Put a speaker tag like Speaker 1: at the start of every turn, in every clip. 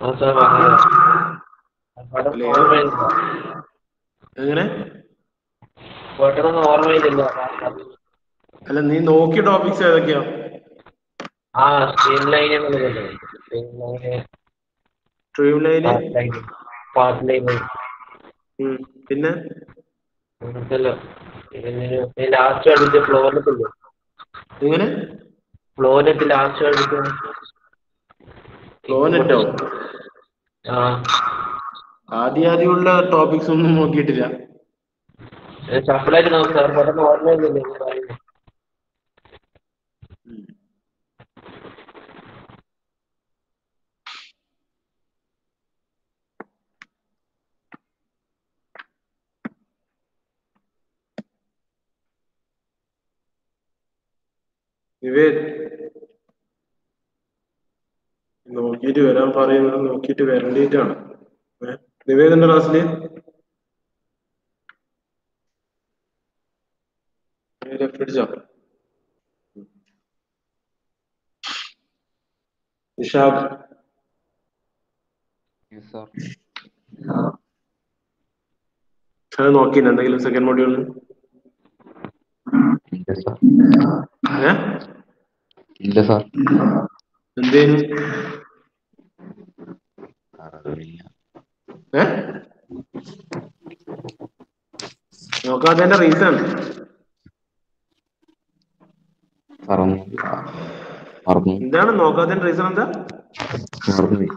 Speaker 1: ആ സാർ പറഞ്ഞത്
Speaker 2: അല്ല
Speaker 1: പെട്ടെന്ന്
Speaker 2: ഏത്
Speaker 1: ഓർമ്മയില്ല.
Speaker 2: എങ്ങനെ?
Speaker 1: പെട്ടെന്ന് ഓർമ്മയില്ല.
Speaker 2: അല്ല നീ നോക്കിയ ടോപ്പിക്സ് ഏതൊക്കെയാ?
Speaker 1: ആ സ്ട്രീം ലൈനുകളല്ലേ, stream line,
Speaker 2: stream line,
Speaker 1: path line
Speaker 2: പിന്നെ
Speaker 1: അങ്ങനത്തെല്ലോ. പിന്നെ ലാസ്റ്റ് അടിച്ച ഫ്ലോനെറ്റില്ലേ,
Speaker 2: എങ്ങനെ?
Speaker 1: ഫ്ലോനെറ്റ് ലാസ്റ്റ് അടിച്ച
Speaker 2: ഫ്ലോനെറ്റോ?
Speaker 1: ഇമ്പ്ലിമെന്റേഷൻ. ആ
Speaker 2: ആദ്യമുള്ള ടോപ്പിക്സ് ഒന്നും നോക്കിയിട്ടില്ല.
Speaker 1: സപ്ലൈറ്റ് നോക്കാം സാർ, പെട്ടെന്ന് ഓർമ്മയില്ലല്ലോ നിങ്ങൾ പറയുന്നത്.
Speaker 2: നിവേദ് നോക്കിയിട്ട് വരാൻ പറയുന്നത്, നോക്കിയിട്ട് വരേണ്ടിയിട്ടാണ്. നിവേദിന്റെ ക്ലാസ്സില് പിടിച്ചോ? Nishad
Speaker 3: Yes, sir.
Speaker 2: അത് നോക്കിയില്ല എന്തെങ്കിലും സെക്കൻഡ് മോഡ്യൂളിൽ?
Speaker 3: Yes, sir.
Speaker 2: ഏ
Speaker 3: ഇല്ല സാർ.
Speaker 2: എന്തേനു?
Speaker 3: അറിയില്ല.
Speaker 2: ഏ നോക്കാത്തതിന്റെ റീസൺ
Speaker 3: മറന്നു.
Speaker 2: എന്താണ്? നോക്കാത്തതിന്റെ റീസൺ എന്താ?
Speaker 3: മറന്നു.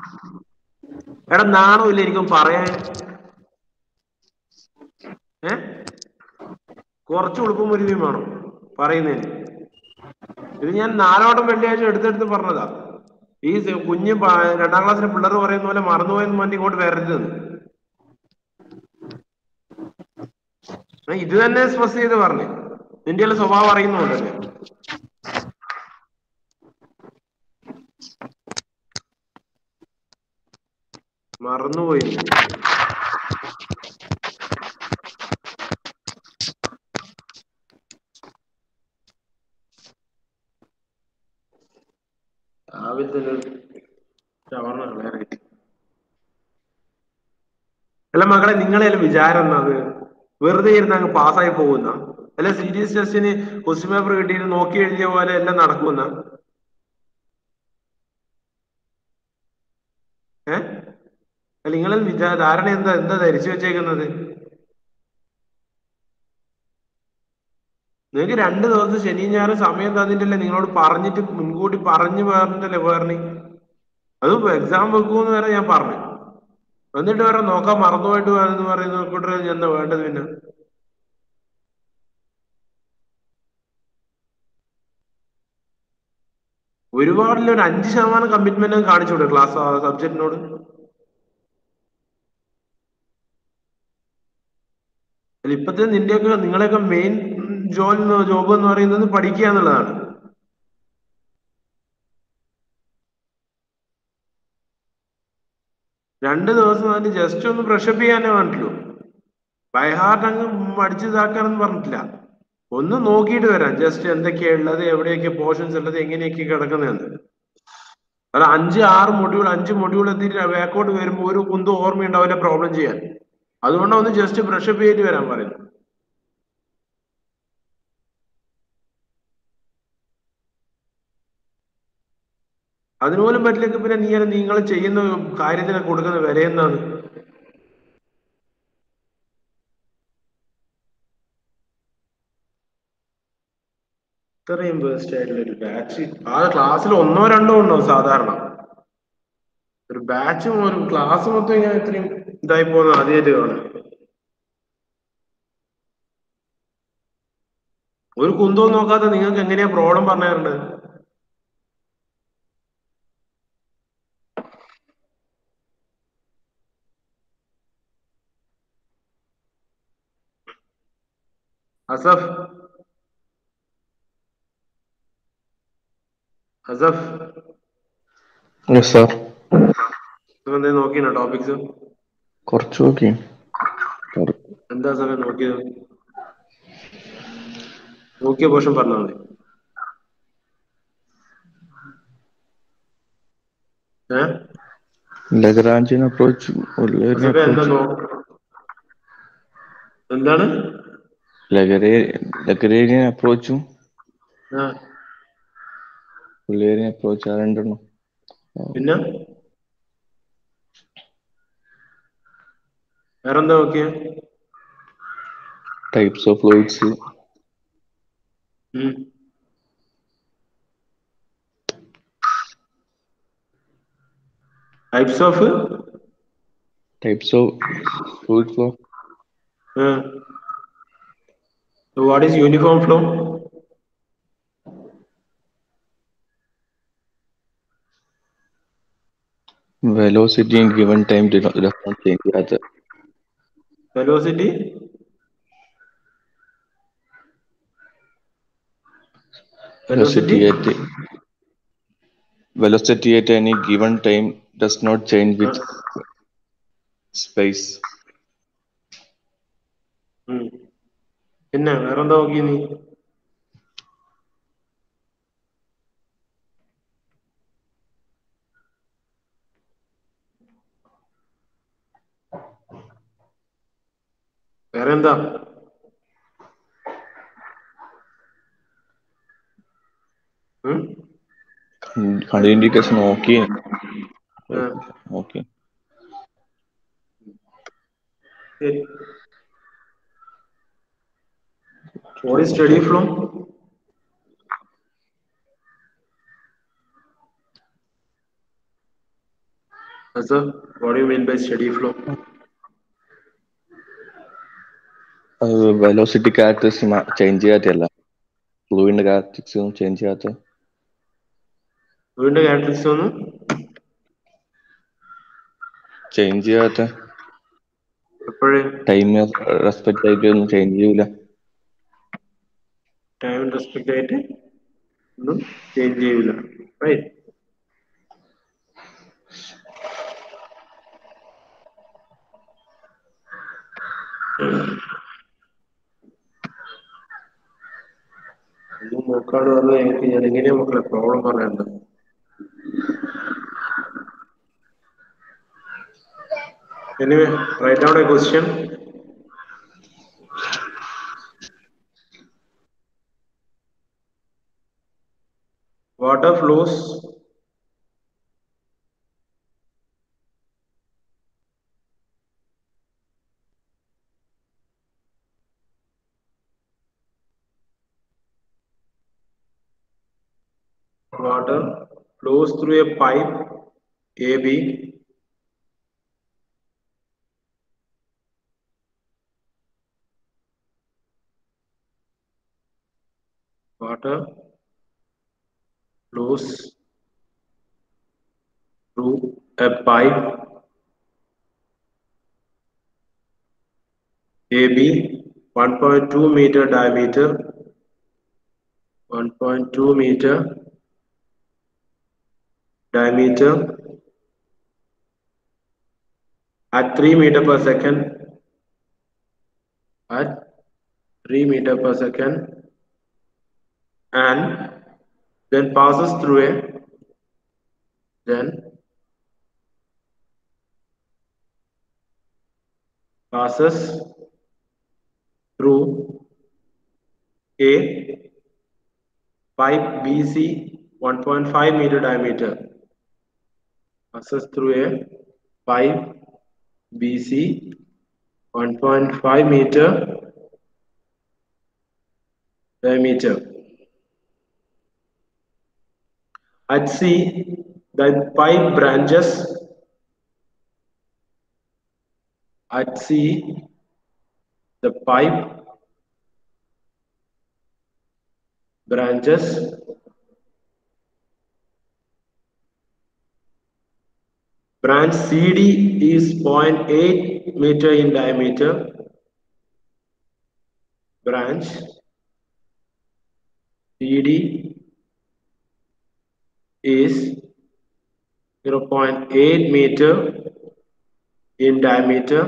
Speaker 2: എടാ നാണോ ഇല്ല എനിക്കും പറയാൻ? കുറച്ച് ഉളുപ്പും മുരുകയും വേണം പറയുന്നതിന്. ഇത് ഞാൻ 4 വട്ടം വെള്ളിയാഴ്ച എടുത്തെടുത്ത് പറഞ്ഞതാ. ഈ കുഞ്ഞ് 2ാം ക്ലാസ്സിലെ പിള്ളേർ പറയുന്ന പോലെ മറന്നുപോയെന്ന് പറഞ്ഞ് ഇങ്ങോട്ട് വരരുതെന്ന്. ഇത് തന്നെ സ്ട്രെസ് ചെയ്ത് പറഞ്ഞു. നിന്റെ സ്വഭാവം അറിയുന്നുണ്ടല്ലേ. മറന്നുപോയി. രാവിലെ തന്നെ വേറെ കിട്ടി. അല്ല മക്കളെ, നിങ്ങളെല്ലാം വിചാരം എന്നത് വെറുതെ ഇരുന്ന് അങ്ങ് പാസ്സായി പോകുന്ന, അല്ല സീരിയസ് ടെസ്റ്റിന് ക്വസ്റ്റ്യൻ പേപ്പർ കിട്ടിയിട്ട് നോക്കി എഴുതിയ പോലെ എല്ലാം നടക്കുന്ന? അല്ല നിങ്ങളെ ധാരണ എന്താ എന്താ ധരിച്ചു വെച്ചേക്കുന്നത്? നിങ്ങൾക്ക് 2 ദിവസം ശനിയും ഞായറും സമയം തന്നിട്ടല്ലേ നിങ്ങളോട് പറഞ്ഞിട്ട്, മുൻകൂട്ടി പറഞ്ഞു പറഞ്ഞിട്ടല്ലേ വേറെ. അത് എക്സാം വെക്കുമെന്ന് വരെ ഞാൻ പറഞ്ഞു. എന്നിട്ട് വരെ നോക്കാൻ മറന്നുപോയിട്ട് എന്ന് പറയുന്ന എന്താ വേണ്ടത്? പിന്നെ ഒരുപാടില്ല, ഒരു 5% കമ്മിറ്റ്മെന്റ് കാണിച്ചൂടെ ക്ലാസ് സബ്ജക്റ്റിനോട്? അല്ല ഇപ്പത്തെ നിങ്ങളെയൊക്കെ മെയിൻ ജോബ് എന്ന് പറയുന്നത് പഠിക്കുക എന്നുള്ളതാണ്. രണ്ട് ദിവസം അതിന് ജസ്റ്റ് ഒന്ന് ബ്രഷപ്പ് ചെയ്യാനേ പറഞ്ഞിട്ടുള്ളൂ. ബൈ ഹാർട്ട് അങ്ങ് അടിച്ചിതാക്കാനൊന്നും പറഞ്ഞിട്ടില്ല. ഒന്ന് നോക്കിയിട്ട് വരാം, ജസ്റ്റ് എന്തൊക്കെയാ ഉള്ളത്, എവിടെയൊക്കെ പോർഷൻസ് ഉള്ളത്, എങ്ങനെയൊക്കെ കിടക്കുന്നതെന്ന്. അത് 5 മൊഡ്യൂൾ എത്തിയിട്ട് ബാക്കോട്ട് വരുമ്പോൾ ഒരു കുന്തും ഓർമ്മയുണ്ടാവില്ല പ്രോബ്ലം ചെയ്യാൻ. അതുകൊണ്ടാണ് ഒന്ന് ജസ്റ്റ് ബ്രഷപ്പ് ചെയ്തിട്ട് വരാൻ പറയുന്നത്. അതിനുപോലും പറ്റില്ലെങ്കിൽ പിന്നെ നിങ്ങൾ ചെയ്യുന്ന കാര്യത്തിന് കൊടുക്കുന്ന വില എന്താണ്? ഇത്രയും ബേസ്റ്റ് ആയിട്ടുള്ള ഒരു ബാച്ച് ആ ക്ലാസ്സിൽ 1-2 ഉണ്ടോ സാധാരണ? ഒരു ബാച്ചും ഒരു ക്ലാസ് മൊത്തം ഇങ്ങനെ ഇത്രയും ഇതായി പോകുന്നത് ആദ്യമായിട്ട് കാണാം. ഒരു കുന്തവും നോക്കാതെ നിങ്ങൾക്ക് എങ്ങനെയാ പ്രോബ്ലം പറഞ്ഞു തരേണ്ടത്? Asaf Asaf
Speaker 4: yes sir.
Speaker 2: എന്തേ നോക്കിയോ ടോപ്പിക്സ്?
Speaker 4: കുറച്ച് നോക്കി.
Speaker 2: എന്താ സമയം നോക്കിയത്? നോക്കിയ പോർഷൻ പറഞ്ഞാൽ മതി.
Speaker 4: ലഗ്രാഞ്ചിയൻ അപ്രോച്ച്
Speaker 2: അതൊക്കെ എന്താ എന്താണ്
Speaker 4: ലഗരേനിയൻ അപ്രോച്ചും
Speaker 2: ആ
Speaker 4: ഉള്ളേരിയൻ അപ്രോച്ച് ആ രണ്ടെണ്ണം.
Speaker 2: പിന്നെ വേറെന്താ നോക്കിയ
Speaker 4: types of fluids,
Speaker 2: types of
Speaker 4: fluid flow,
Speaker 2: what is uniform flow?
Speaker 4: velocity in given time does not change other.
Speaker 2: Velocity
Speaker 4: Velocity at any given time does not change with space.
Speaker 2: പിന്നെ വേറെന്താ നോക്കി നീ? വേറെന്താ?
Speaker 4: Indication okay. Okay.
Speaker 2: What is steady flow? Sir, what do you mean by steady flow?
Speaker 4: Velocity characteristics change ചെയ്യാത്തല്ല, ഫ്ലൂയിഡിന്റെ characteristics ഒന്നും change ചെയ്യാത്ത.
Speaker 2: ഫ്ലൂയിഡിന്റെ characteristics ഒന്നും
Speaker 4: change ചെയ്യാത്ത,
Speaker 2: എപ്പോഴേ
Speaker 4: ടൈം റെസ്പെക്ട് ആയിട്ട് ഒന്നും ചേഞ്ച് ചെയ്യൂല.
Speaker 2: ടൈം റെസ്പെക്ട് ആയിട്ട് ഒന്നും ചേഞ്ച് ചെയ്യൂല, റൈറ്റ്? ഒന്നും നോക്കാണ്ട് വന്ന് എനിക്ക് ഞാൻ എങ്ങനെയാ മക്കളെ പ്രോബ്ലം പറയണ്ട. Anyway, write down a question. Water flows through a pipe AB water flows through a pipe AB 1.2 meter diameter, 1.2 meter diameter at 3 meter per second, at 3 meter per second, and then passes through a pipe BC 1.5 meter diameter, passes through a pipe BC 1.5 meter diameter. At C, the pipe branches. At C, the pipe branches branch CD is 0.8 meter in diameter. Branch CD is 0.8 meter in diameter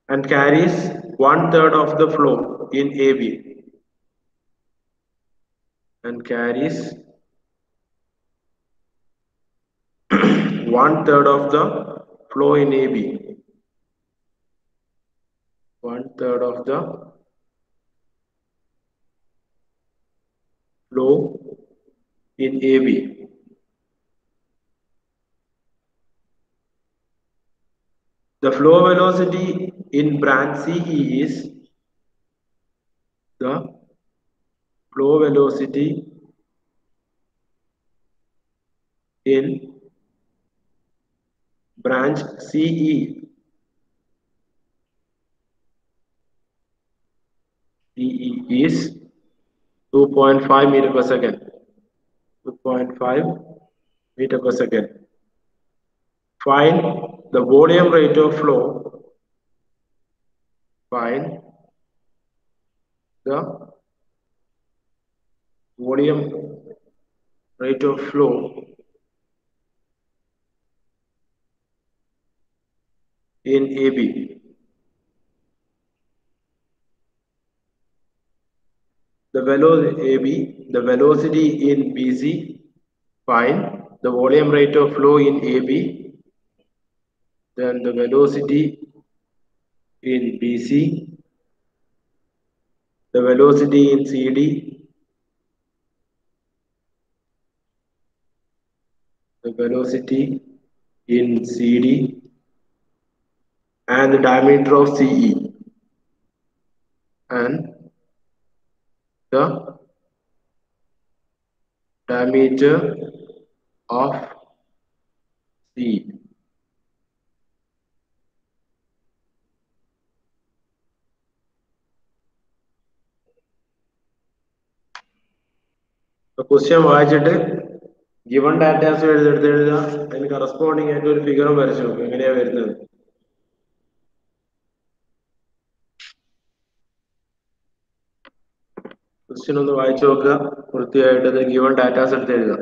Speaker 2: and carries 1/3 of the flow in AB. And carries 1/3 of the flow in AB. 1/3 of the flow in AB. The flow velocity in branch CE is the flow velocity in branch CE is 2.5 meter per second. 2.5 meter per second. Find the volume rate of flow. Find the volume rate of flow in AB. The velocity in BC. Find the volume rate of flow in AB. Then the velocity in BC. The velocity in CD. The velocity in CD and the diameter of CE and the diameter of CE. The question വായിച്ചിട്ട് given data എഴുതുക അതിന് corresponding ആയിട്ട് ഒരു ഫിഗറും വരച്ചു നോക്കും എങ്ങനെയാ വരുന്നത്. Question ഒന്ന് വായിച്ചു നോക്കുക വൃത്തിയായിട്ട് അതിന് given ഡാറ്റാസ് എടുത്ത് എഴുതുക.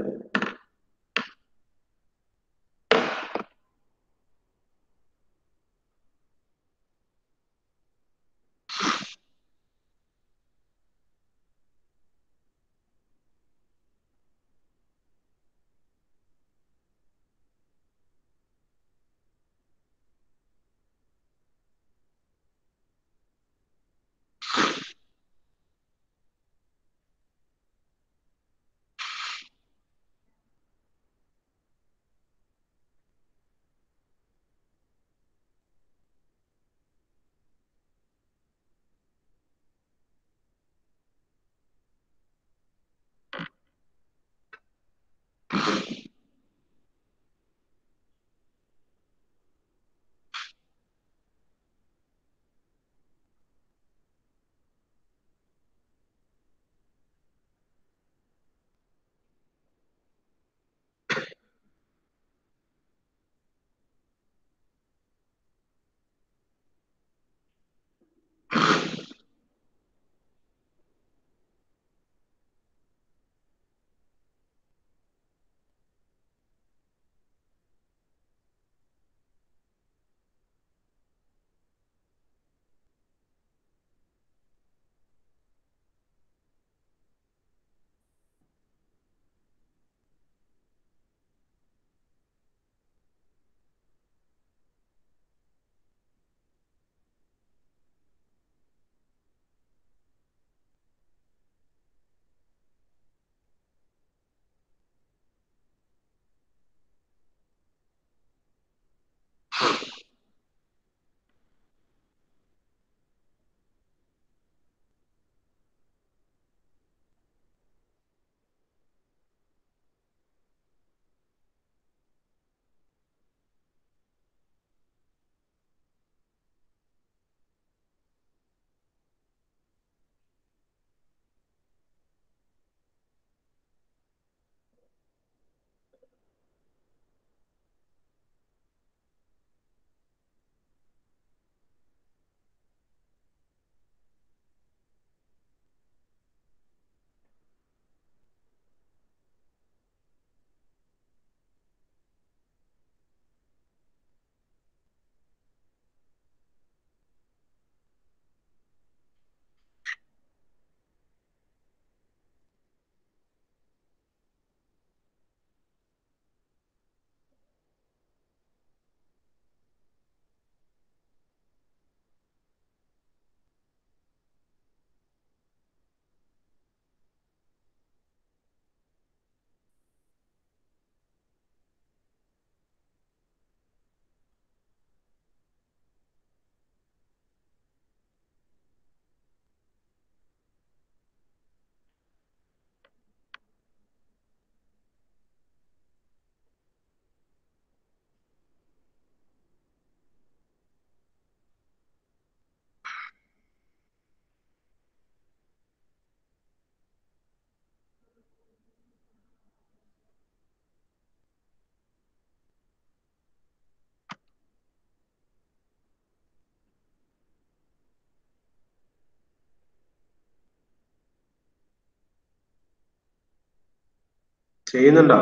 Speaker 2: ചെയ്യുന്നുണ്ടോ?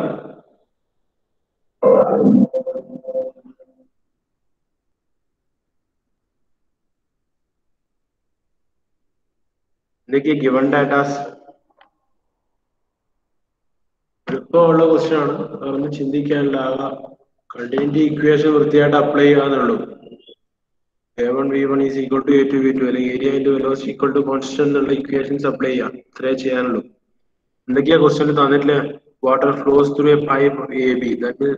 Speaker 2: എന്തൊക്കെയാ ഗിവൺ ഡാറ്റാസ്? എളുപ്പമുള്ള ക്വസ്റ്റ്യൻ ആണ്, അതൊന്നും ചിന്തിക്കാനില്ല. കണ്ടിന്യൂറ്റി ഇക്വേഷൻ വൃത്തിയായിട്ട് അപ്ലൈ ചെയ്യാന്നുള്ളൂ. A1 V1 is equal to A2 V2 അല്ലെങ്കിൽ area into velocity equal to constant എന്നുള്ള ഇക്വേഷൻസ് അപ്ലൈ ചെയ്യാം. ഇത്രേ ചെയ്യാനുള്ളൂ. എന്തൊക്കെയാ ക്വസ്റ്റ്യൻ തന്നിട്ടില്ല? Water flows through a pipe A B, that means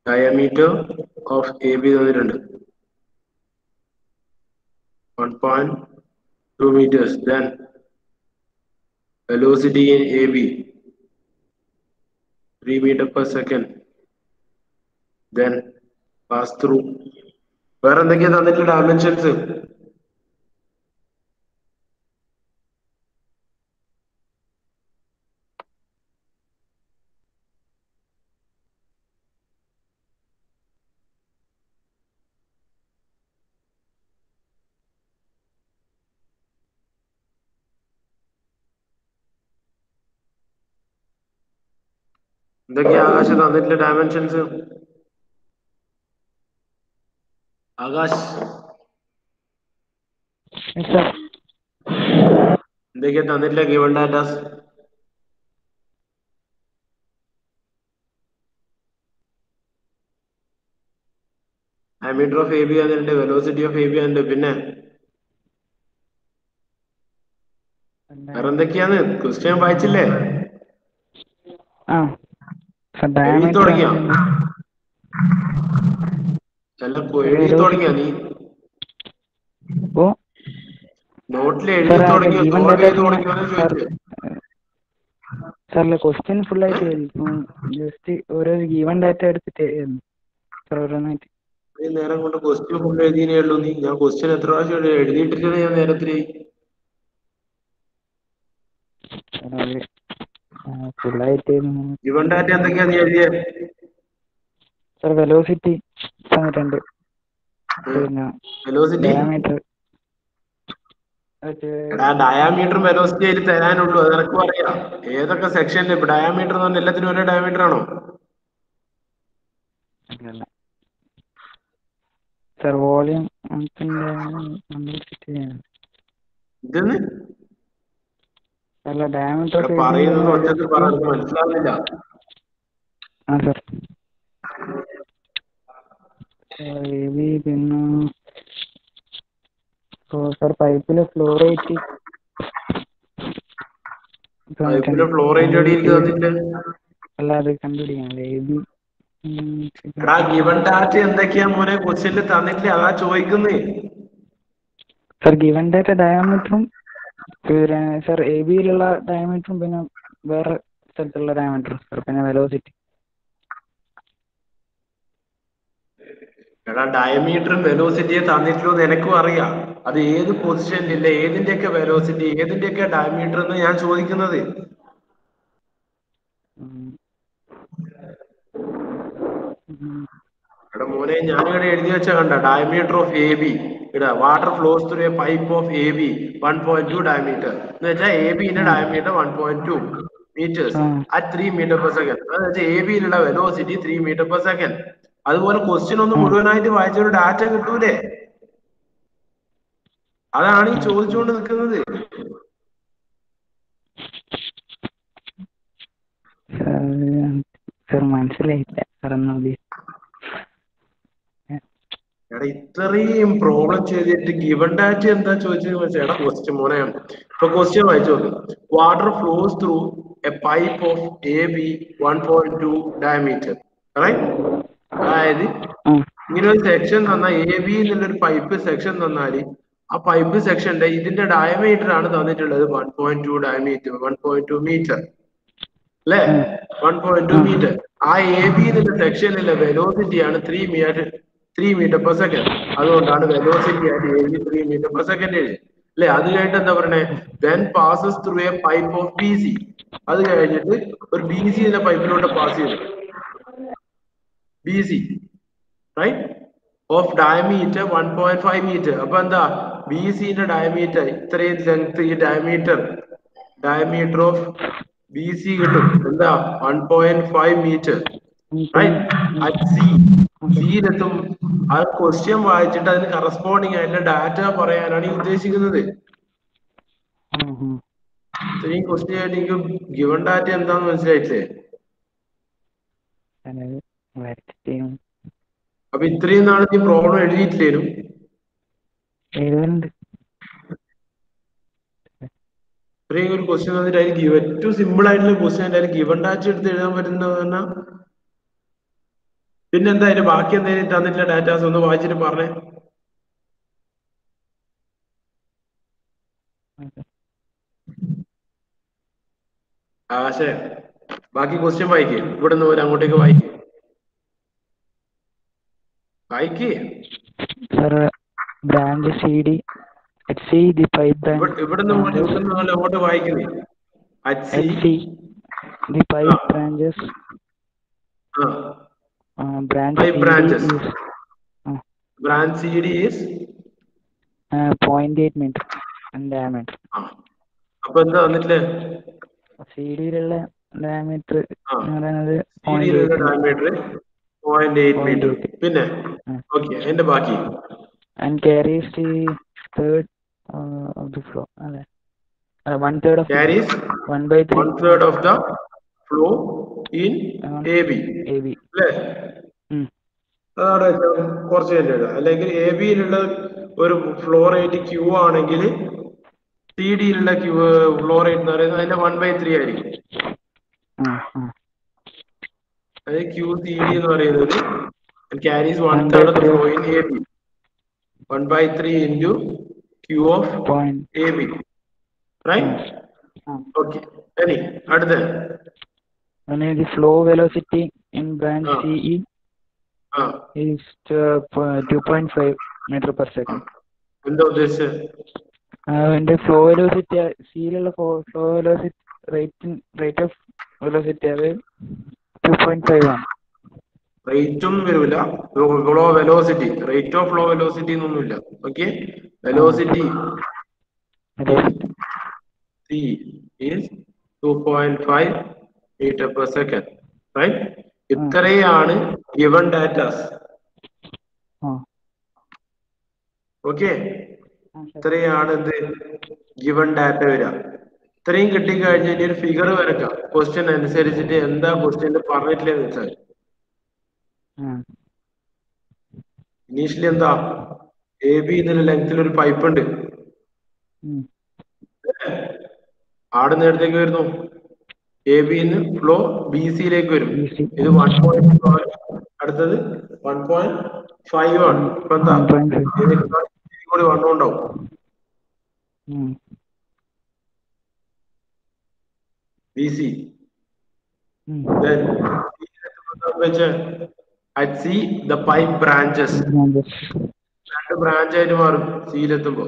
Speaker 2: diameter of A B തന്നിട്ടുണ്ട് 1.2 meters. Then velocity in AB 3 meter per second. Then pass through. വേറെ എന്തൊക്കെയാ തന്നിട്ടുള്ള ഡയമെൻഷൻസ്? എന്തൊക്കെയാ ആകാശ് തന്നിട്ടുള്ള ഡയമെൻഷൻസ്? ആകാശ് എന്തൊക്കെയാ തന്നിട്ടില്ല given datas? Diameter of A B തന്നിട്ടുണ്ട്, velocity of A B തന്നിട്ടുണ്ട്, പിന്നെ വേറെ എന്തൊക്കെയാന്ന് ക്വസ്റ്റ്യൻ വായിച്ചില്ലേ? എഴുതി തുടങ്ങിയോ? എഴുതി തുടങ്ങിയോ നീ? നോട്ടിൽ എഴുതി തുടങ്ങിയോ? സോൾവ് ചെയ്ത് തുടങ്ങിയോന്ന് ചോദിച്ചത്.
Speaker 5: സാറിലെ ക്വസ്റ്റ്യൻ ഫുൾ ആയിട്ട് ജസ്റ്റ് ഓരോ ഗീവൺ ഡാറ്റ എടുത്തിട്ട് ഓരോന്നായിട്ട്
Speaker 2: നേരം കൊണ്ട് ക്വസ്റ്റ്യൻ ഫുൾ എഴുതിയേ ഉള്ളൂ നീ. ഞാൻ ക്വസ്റ്റ്യൻ എത്ര പ്രാവശ്യം എഴുതിയിട്ടില്ല ഞാൻ നേരത്തിന്.
Speaker 5: ഫുള്ളായിട്ട്
Speaker 2: ഗിവൺ ഡാറ്റ എന്തൊക്കെയാ നീ എഴുതിയേ?
Speaker 5: സാർ വെലോസിറ്റി തന്നിട്ടുണ്ട്, പിന്നെ
Speaker 2: വെലോസിറ്റി
Speaker 5: ഡയമീറ്റർ
Speaker 2: ഡയാമീറ്ററും വെലോസിറ്റി അതിൽ തരാനുള്ളൂ. അത് നിനക്ക് പറയാം. ഏതൊക്കെ സെക്ഷനിൽ ഇപ്പൊ ഡയാമീറ്റർ എന്ന് പറഞ്ഞാൽ എല്ലാത്തിനും ഒരേ ഡയമീറ്റർ ആണോ?
Speaker 5: സാർ വോളിയം
Speaker 2: ഇതെന്ന്
Speaker 5: അല്ല ഡയമീറ്റർ
Speaker 2: പറയുന്നത് ഒറ്റത്തിൽ പറഞ്ഞത് മനസ്സിലാവുന്നില്ല.
Speaker 5: ആ സാർ പിന്നെ സാർ പൈപ്പിലെ ഫ്ലോ റേറ്റ് അല്ല അത് കണ്ടുപിടിക്കാനല്ലേ
Speaker 2: ഗിവൺ ഡാറ്റ എന്തൊക്കെയാ മോനെ ക്വസ്റ്റ്യനിൽ തന്നിട്ടില്ല, അതാ ചോദിക്കുന്നേ.
Speaker 5: സാർ ഗിവൺ ഡാറ്റ ഡയമീറ്ററും പിന്നെ സാർ എ ബിയിലുള്ള ഡയമീറ്ററും പിന്നെ വേറെ സ്ഥലത്തുള്ള ഡയമീറ്ററും സാർ പിന്നെ വെലോസിറ്റി.
Speaker 2: എടാ ഡയമീറ്ററും വെലോസിറ്റിയെ തന്നിട്ടുള്ളൂ നിനക്കും അറിയാം. അത് ഏത് പൊസിഷനിലില്ല, ഏതിന്റെയൊക്കെ വെലോസിറ്റി ഏതിന്റെയൊക്കെ ഡയമീറ്റർ എന്ന് ഞാൻ ചോദിക്കുന്നത്. എടാ മോനെ ഞാനിവിടെ എഴുതി വെച്ച കണ്ട ഡയമീറ്റർ ഓഫ് എ ബി. ഇവിടെ water flows through a pipe of A B 1.2 diameter എന്ന് വെച്ചാൽ എ ബിന്റെ diameter 1.2 meters at 3 meter per second. എന്ന് വെച്ചാൽ എ ബിയിലുള്ള വെലോസിറ്റി 3 meter per second. അതുപോലെ ക്വസ്റ്റ്യൻ ഒന്ന് മുഴുവനായിട്ട് വായിച്ചൊരു ഡാറ്റ കിട്ടൂലേ? അതാണ് ഈ ചോദിച്ചുകൊണ്ട് നിൽക്കുന്നത്.
Speaker 5: മനസ്സിലായില്ല.
Speaker 2: എടാ ഇത്രയും പ്രോബ്ലം ചെയ്തിട്ട് ഗിവൺ ഡാറ്റ എന്താ ചോദിച്ചത് മനസ്സിലാ? ക്വസ്റ്റ്യൻ മോനെ ഇപ്പൊ ക്വസ്റ്റ്യൻ വായിച്ചു നോക്ക്. Water flows through a pipe of A B 1.2 diameter. അതായത് ഇങ്ങനെ ഒരു സെക്ഷൻ തന്നാൽ എ ബി എന്നുള്ളൊരു പൈപ്പ് സെക്ഷൻ തന്നാല് ആ പൈപ്പ് സെക്ഷന്റെ ഇതിന്റെ ഡയമീറ്റർ ആണ് തന്നിട്ടുള്ളത് 1.2 ഡയമീറ്റർ 1.2 മീറ്റർ അല്ലെ? 1.2 മീറ്റർ. ആ എ ബി എന്നുള്ള സെക്ഷനിലെ വെലോസിറ്റി ആണ് 3 meter per second. അതുകൊണ്ടാണ് വെലോസിറ്റി ആയിട്ട് A B 3 meter per second എഴുതി അല്ലെ? അത് കഴിഞ്ഞിട്ട് എന്താ പറയണേ? then passes through a pipe of BC. അത് കഴിഞ്ഞിട്ട് ഒരു ബി സി എന്ന പൈപ്പിലൂടെ പാസ് ചെയ്തു. BC right of diameter 1.5 meter. അപ്പൊ എന്താ ബി സിന്റെ ഡയമീറ്റർ ഇത്രയും ലെങ്ത്, ഈ diameter diameter of B C കിട്ടും. എന്താ 1.5 മീറ്റർ. At C സിയിലെത്തും. ആ ക്വസ്റ്റ്യൻ വായിച്ചിട്ട് അതിന് കറസ്പോണ്ടിങ് ആയിട്ടുള്ള ഡാറ്റ പറയാനാണ് ഈ ഉദ്ദേശിക്കുന്നത്. ഇത്രയും ക്വസ്റ്റ്യൻ ആയിട്ട് എനിക്ക് ഗിവൺ ഡാറ്റ എന്താന്ന് മനസ്സിലായിട്ടില്ലേ? അപ്പൊ ഇത്രയും നാളെ നീ പ്രോബ്ലം എഴുതിയിട്ടില്ലേനും? ഇത്രയും ഒരു ക്വസ്റ്റ്യൻ വന്നിട്ട് അതിന് ഏറ്റവും സിമ്പിൾ ആയിട്ടുള്ള ക്വസ്റ്റ്യൻ അതിന് ഗിവൺ ഡാറ്റ എടുത്ത് എഴുതാൻ പറ്റുന്നത് പറഞ്ഞാൽ പിന്നെന്താ അതിന്റെ ബാക്കി എന്തെങ്കിലും തന്നിട്ടില്ല ഡാറ്റാസ് ഒന്ന് വായിച്ചിട്ട് പറഞ്ഞേ. ആശേ ബാക്കി ക്വസ്റ്റ്യൻ വായിക്കേ. ഇവിടെ നിന്ന് പോലെ അങ്ങോട്ടേക്ക് വായിക്കേ.
Speaker 5: ബ്രാഞ്ച് സി ഡി
Speaker 2: ഇവിടുന്ന് അങ്ങോട്ട് വായിക്കുന്നേ.
Speaker 5: the 5 branches. Branch
Speaker 2: 5 branches. Branch CD is
Speaker 5: 0.8 meter in diameter.
Speaker 2: അപ്പൊ എന്താ വന്നിട്ടില്ലേ?
Speaker 5: സിഡിയിലുള്ള ഡയമീറ്റർ
Speaker 2: ഡയമീറ്റർ 0.8 മീറ്റർ. പിന്നെ ഓക്കെ അതിന്റെ ബാക്കി
Speaker 5: and carries the third of the flow. 1/3 of
Speaker 2: carries
Speaker 5: 1/3
Speaker 2: 1/3 of the flow in AB. അല്ലേ? അതാണ് കുറച്ച് കഴിഞ്ഞ അല്ലെങ്കിൽ എ ബിയിലുള്ള ഒരു ഫ്ലോ റേറ്റ് ക്യൂ ആണെങ്കിൽ സി ഡിയിലുള്ള ഫ്ലോ റേറ്റ് എന്ന് പറയുന്നത് അതിന്റെ 1/3 ആയിരിക്കും. അതായത് ക്യൂ സി ഡി എന്ന് പറയുന്നത് carries 1/3 of the flow in AB. 1/3 into Q of AB. Right? Okay. Any അടുത്ത
Speaker 5: the flow velocity in branch CE is 2.5 meter per second.
Speaker 2: എന്താ ഉദ്ദേശിച്ചത്?
Speaker 5: അതിന്റെ ഫ്ലോ വെലോസിറ്റി സിയിലുള്ള flow velocity rate of velocity അത് 2.5 ആണ്.
Speaker 2: Rate ഒന്നും വരില്ല. Flow velocity, rate of flow velocity എന്നൊന്നുമില്ല. Okay, velocity C is 2.5 meter per second. Right? ഇത്രയാണ് given datas. ഓക്കെ, ഇത്രയാണ് എന്ത് given data വരിക. ഇത്രയും കിട്ടിക്കഴിഞ്ഞാൽ ഒരു ഫിഗർ വരക്കാം ക്വസ്റ്റ്യൻ അനുസരിച്ചിട്ട്. എന്താ ക്വസ്റ്റ്യൻ പറഞ്ഞിട്ടില്ലെന്ന് വെച്ചാൽ ഇനീഷ്യലി എന്താ എ ബി എന്നുള്ള ലെങ്ത്തിൽ ഒരു പൈപ്പ് ഉണ്ട്. ആടെ നേരത്തേക്ക് വരുന്നു എ ബിന്ന് ഫ്ലോ ബി സിയിലേക്ക് വരും. ഇത് 1.5, അടുത്തത് 1.5 ആണ്. ഇപ്പൊ എന്താ കൂടി 1 ഉണ്ടാവും. B C at C the 5 branches. 2 branch ആയിട്ട് മാറും സിയിലെത്തുമ്പോ.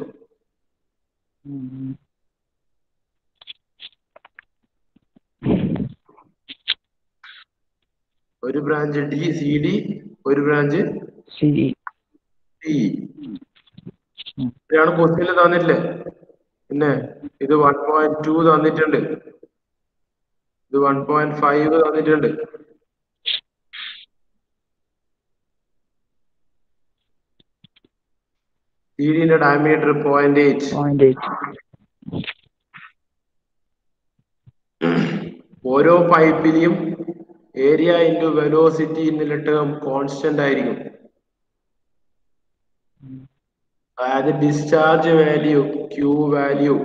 Speaker 2: ഒരു ബ്രാഞ്ച് ഡി സി ഡി, ഒരു ബ്രാഞ്ച്
Speaker 5: CE.
Speaker 2: ഇതാണ് ക്വസ്റ്റ്യനിൽ തന്നിട്ടില്ലേ. പിന്നെ ഇത് 1.2 തന്നിട്ടുണ്ട്, ഇത് 1.5 തന്നിട്ടുണ്ട്. സിഡിന്റെ ഡയമീറ്റർ 0.8. ഓരോ പൈപ്പിലെയും ഏരിയ ഇൻറ്റു വെലോസിറ്റി എന്നുള്ള ടേം കോൺസ്റ്റന്റ് ആയിരിക്കും. അതായത് discharge value, Q value,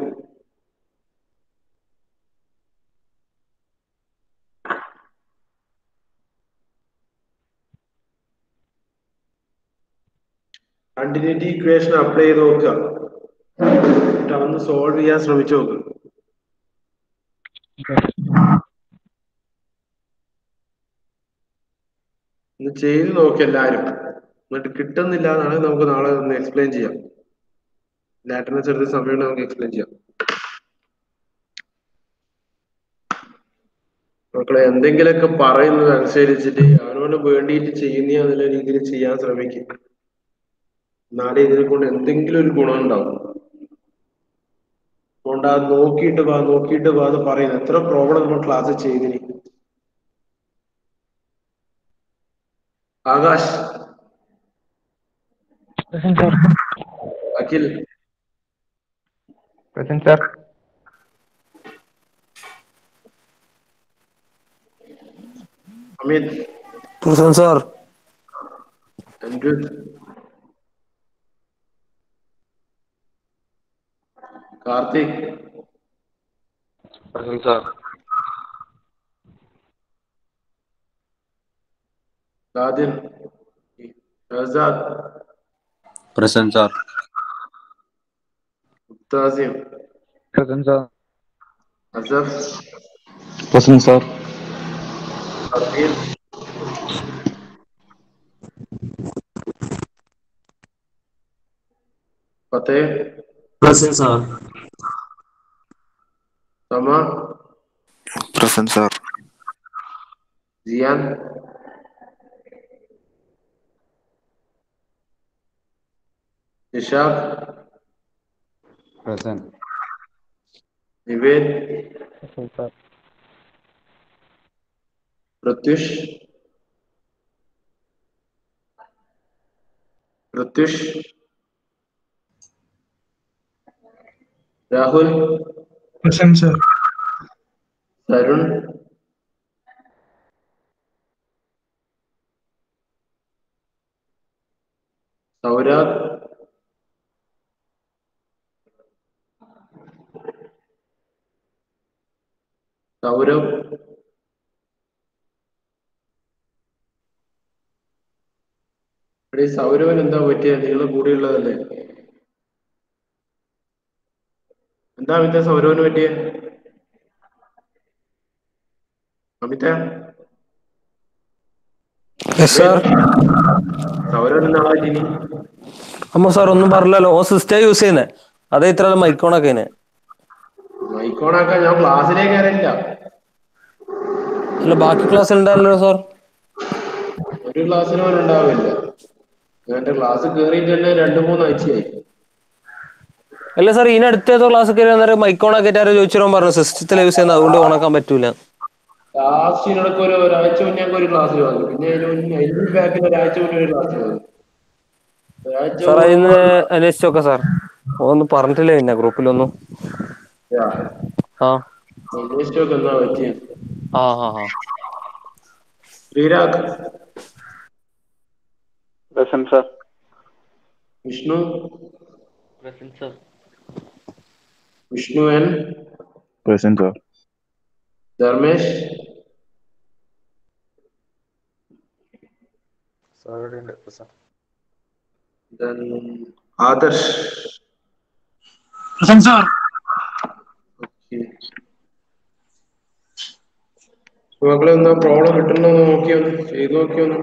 Speaker 2: continuity equation apply ചെയ്ത് നോക്കുക. ഒന്ന് സോൾവ് ചെയ്യാൻ ശ്രമിച്ചു നോക്കുക. ഒന്ന് ചെയ്ത് നോക്കി എല്ലാരും. എന്നിട്ട് കിട്ടുന്നില്ല എന്നാണെങ്കിൽ നമുക്ക് നാളെ ഒന്ന് എക്സ്പ്ലെയിൻ ചെയ്യാം. ലാറ്ററിന് എടുത്ത സമയം നമുക്ക് എക്സ്പ്ലെയിൻ ചെയ്യാം. മക്കളെ എന്തെങ്കിലുമൊക്കെ പറയുന്നത് അനുസരിച്ചിട്ട് അവനോട് വേണ്ടിയിട്ട് ചെയ്യുന്ന എന്നുള്ള രീതിയിൽ ചെയ്യാൻ ശ്രമിക്കും. എന്നാലേ ഇതിനെ കൊണ്ട് എന്തെങ്കിലും ഒരു ഗുണം ഉണ്ടാവും. അതുകൊണ്ട് അത് നോക്കിയിട്ട് വാ എന്ന് പറയുന്നത്. എത്ര പ്രോബ്ലം നമ്മൾ ക്ലാസ് ചെയ്തിനി. Akash,
Speaker 5: Present, sir.
Speaker 2: Akhil,
Speaker 5: Present, sir.
Speaker 2: Amit,
Speaker 6: Present, sir.
Speaker 2: Aniruddh, Karthik,
Speaker 1: Present, sir.
Speaker 2: Sadin, Shahzad,
Speaker 6: Present, sir.
Speaker 2: Muthasim,
Speaker 5: Present, sir.
Speaker 2: Asaf,
Speaker 4: Present, sir.
Speaker 2: Akhil, Fateh,
Speaker 6: Present, sir.
Speaker 2: Sama,
Speaker 6: Present, sir.
Speaker 2: Jiyan, Nishad,
Speaker 3: Present.
Speaker 2: Nived,
Speaker 5: Present, sir.
Speaker 2: Pratyush, Rahul,
Speaker 7: Present, sir.
Speaker 2: Tarun, Sourag, Saurav, സൗരവൻ എന്താ പറ്റിയ? നിങ്ങള് കൂടെയുള്ളതല്ലേ? എന്താ അമിത സൗരവന് പറ്റിയ? അമിത,
Speaker 6: Yes, sir.
Speaker 2: സൗരവൻ എന്താ ഇനി?
Speaker 6: അമ്മ സാർ ഒന്നും പറഞ്ഞല്ലോ. ഓ സിസ്റ്റം യൂസ് ചെയ്യുന്നേ. അതേ ഇത്ര മൈക്കോണൊക്കെ
Speaker 2: മൈക്കോണാക്കാൻ ഞാൻ ക്ലാസ്സിലേക്ക് കയറിയില്ല.
Speaker 6: അല്ല ബാക്കി ക്ലാസ് ഉണ്ടാവില്ലല്ലോ സാർ.
Speaker 2: ഒരു ക്ലാസ്സിനും അവൻ ഉണ്ടാവില്ല. എന്റെ ക്ലാസ് കയറിയിട്ട് തന്നെ 2-3 ആഴ്ചയായി.
Speaker 6: അല്ല സാർ ഇതിനടുത്ത് ഏതോ ക്ലാസ് കയറി അന്നേരം മൈക്കോണൊക്കെ ആരോ ചോദിച്ചിട്ട് പറഞ്ഞു സിസ്റ്റത്തിൽ യൂസ് ചെയ്യുന്നത് അതുകൊണ്ട് ഓണാക്കാൻ പറ്റൂല.
Speaker 2: ലാസ്റ്റിനൊക്കെ ഒരാഴ്ച മുന്നേ ഞങ്ങൾക്ക് ഒരു ക്ലാസ്സിൽ വന്നു. പിന്നെ അതിന് ബാക്കിൽ ഒരാഴ്ച മുന്നേ ഒരു ക്ലാസ്സിൽ വന്നു.
Speaker 6: സാർ അതിന് അന്വേഷിച്ചോക്കെ സാർ. ഒന്നും പറഞ്ഞിട്ടില്ല പിന്നെ ഗ്രൂപ്പിലൊന്നും. ആ
Speaker 2: അന്വേഷിച്ചൊക്കെ എന്നാ പറ്റിയ?
Speaker 6: ആ ആ ആ
Speaker 2: Sreerag,
Speaker 5: Present, sir.
Speaker 2: Vishnu,
Speaker 1: Present, sir.
Speaker 2: Vishnu N,
Speaker 4: Present, sir.
Speaker 2: Dharmesh, then Adarsh.
Speaker 7: Present, sir.
Speaker 2: Okay. മക്കളെ എന്താ പ്രോബ്ലം കിട്ടുന്നോ നോക്കിയൊന്ന് ചെയ്ത് നോക്കിയൊന്ന്.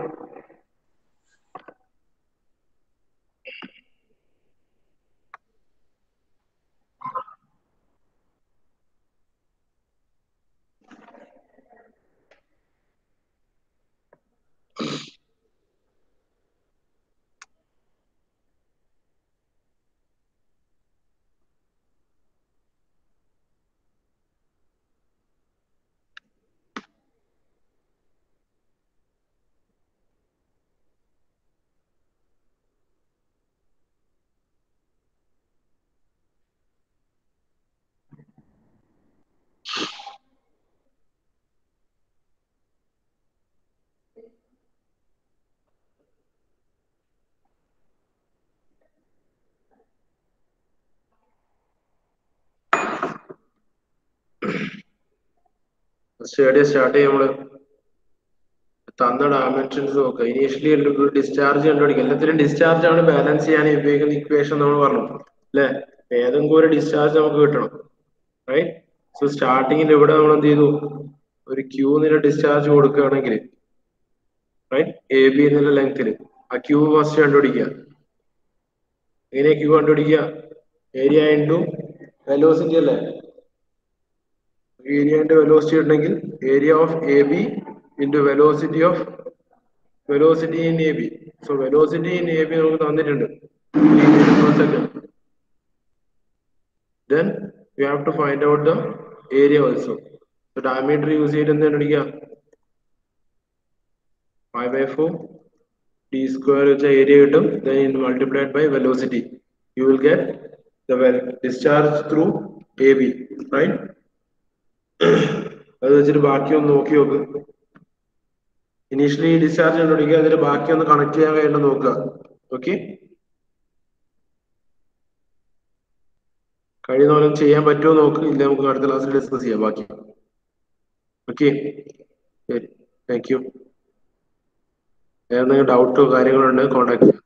Speaker 2: സ്റ്റാർട്ട് ചെയ്യാം. നമ്മള് തന്ന ഡയമെൻഷൻസ് നോക്കുക. ഇനീഷ്യലി ഡിസ്ചാർജ് കണ്ടുപിടിക്കുക. എല്ലാത്തിനും ഡിസ്ചാർജ് ആണ് ബാലൻസ് ചെയ്യാൻ ഉപയോഗിക്കുന്ന ഇക്വേഷൻ നമ്മൾ പറഞ്ഞു അല്ലെ. ഏതെങ്കിലും ഒരു ഡിസ്ചാർജ് നമുക്ക് കിട്ടണം. റൈറ്റ്. സോ സ്റ്റാർട്ടിങ്ങിൽ ഇവിടെ നമ്മൾ എന്ത് ചെയ്തു? ഒരു ക്യൂ എന്നുള്ള ഡിസ്ചാർജ് കൊടുക്കുകയാണെങ്കിൽ റൈറ്റ് എ ബി എന്നുള്ള ലെങ്ത്തിൽ ആ ക്യൂ ഫസ്റ്റ് കണ്ടുപിടിക്കുക. എങ്ങനെ ക്യൂ കണ്ടുപിടിക്കുക? ഏരിയ ഇൻറ്റു വെലോസിറ്റി അല്ലേ. ഏരിയ ഇൻറ്റു വെലോസിറ്റി ഉണ്ടെങ്കിൽ area of A B into velocity of velocity in A B. So velocity in A B നമുക്ക് തന്നിട്ടുണ്ട് 3 meter per second. Then you have to find out the area also. Diameter use ചെയ്തിട്ട് എന്താണ് അടിക്കുക? 5/4 d square വെച്ച ഏരിയ കിട്ടും. then multiplied by velocity you will get the discharge through AB, right? അത് വെച്ചിട്ട് ബാക്കി ഒന്ന് നോക്കി നോക്ക്. ഇനീഷ്യലി ഡിസ്ചാർജ് കണ്ടുപിടിക്കുക, അതിന് ബാക്കി ഒന്ന് കണക്ട് ചെയ്യാൻ കഴിയുന്ന നോക്കുക. ഓക്കെ, കഴിയുന്ന പോലെ ചെയ്യാൻ പറ്റുമോ നോക്ക്. ഇല്ല നമുക്ക് അടുത്ത ക്ലാസ്സിൽ ഡിസ്കസ് ചെയ്യാം ബാക്കി. Okay, thank you. എന്തെങ്കിലും ഡൗട്ടോ കാര്യങ്ങളുണ്ടെങ്കിൽ കോൺടാക്ട് ചെയ്യാം.